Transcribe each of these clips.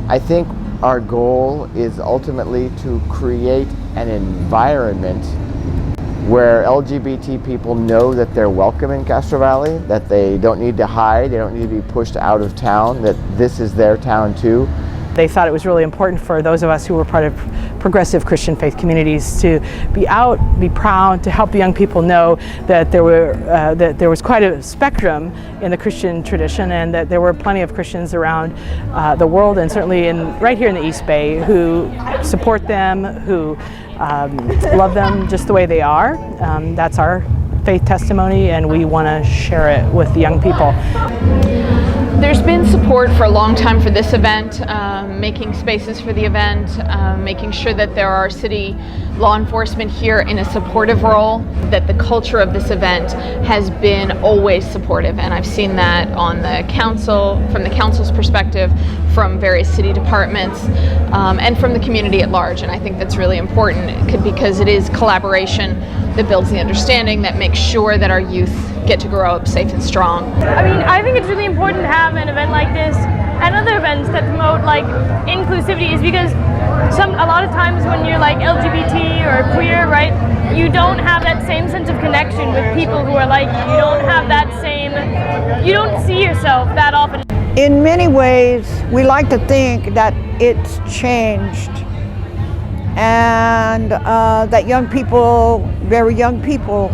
I think our goal is ultimately to create an environment where LGBT people know that they're welcome in Castro Valley, that they don't need to hide, they don't need to be pushed out of town, that this is their town too. They thought it was really important for those of us who were part of progressive Christian faith communities to be out, be proud, to help the young people know that there was quite a spectrum in the Christian tradition, and that there were plenty of Christians around the world, and certainly right here in the East Bay, who support them, who love them just the way they are. That's our faith testimony, and we want to share it with the young people. There's been support for a long time for this event, making spaces for the event, making sure that there are city law enforcement here in a supportive role, that the culture of this event has been always supportive, and I've seen that on the council, from the council's perspective, from various city departments, and from the community at large, and I think that's really important because it is collaboration that builds the understanding, that makes sure that our youth get to grow up safe and strong. I mean, I think it's really important to have an event like this and other events that promote like inclusivity, is because a lot of times when you're like LGBT or queer, right, you don't have that same sense of connection with people who are like you. You don't have that same, you don't see yourself that often. In many ways, we like to think that it's changed, and that young people, very young people,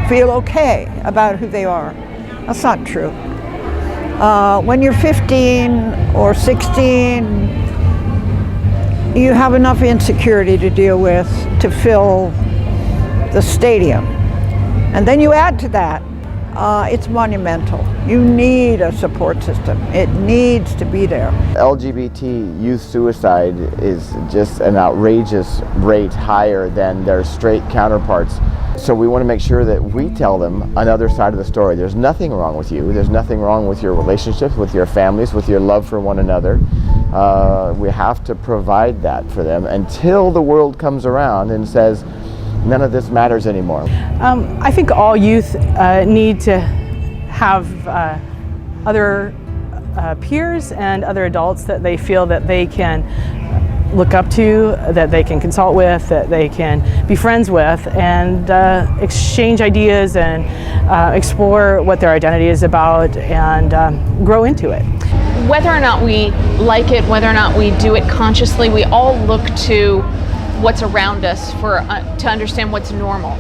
feel okay about who they are. That's not true. When you're 15 or 16, you have enough insecurity to deal with to fill the stadium. And then you add to that, it's monumental. You need a support system. It needs to be there. LGBT youth suicide is just an outrageous rate higher than their straight counterparts. So we want to make sure that we tell them another side of the story. There's nothing wrong with you. There's nothing wrong with your relationships, with your families, with your love for one another. We have to provide that for them until the world comes around and says, none of this matters anymore. I think all youth need to have other peers and other adults that they feel that they can look up to, that they can consult with, that they can be friends with, and exchange ideas and explore what their identity is about, and grow into it. Whether or not we like it, whether or not we do it consciously, we all look to what's around us to understand what's normal,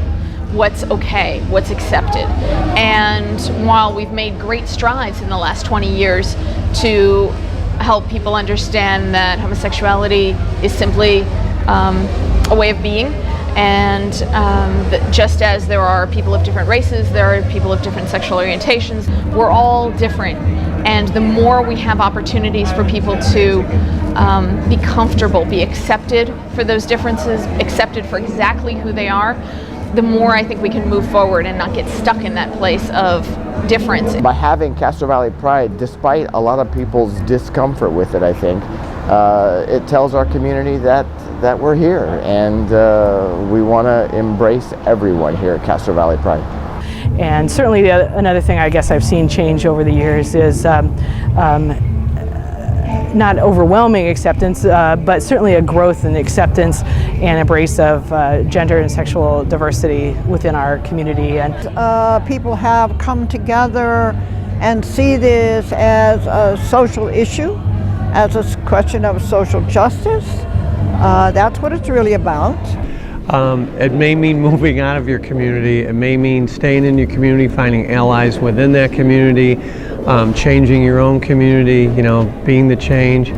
what's okay, what's accepted. And while we've made great strides in the last 20 years to help people understand that homosexuality is simply a way of being, and that just as there are people of different races, there are people of different sexual orientations, we're all different. And the more we have opportunities for people to be comfortable, be accepted for those differences, accepted for exactly who they are, the more I think we can move forward and not get stuck in that place of difference. By having Castro Valley Pride, despite a lot of people's discomfort with it, I think, it tells our community that we're here, and we want to embrace everyone here at Castro Valley Pride. And certainly another thing I guess I've seen change over the years is not overwhelming acceptance, but certainly a growth in acceptance and embrace of gender and sexual diversity within our community. And people have come together and see this as a social issue, as a question of social justice. That's what it's really about. It may mean moving out of your community. It may mean staying in your community, finding allies within that community, changing your own community, being the change.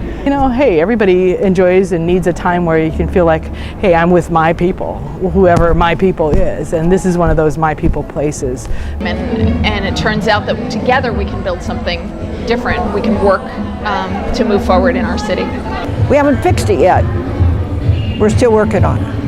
Hey, everybody enjoys and needs a time where you can feel like, hey, I'm with my people, whoever my people is, and this is one of those my people places. And it turns out that together we can build something different. We can work to move forward in our city. We haven't fixed it yet. We're still working on it.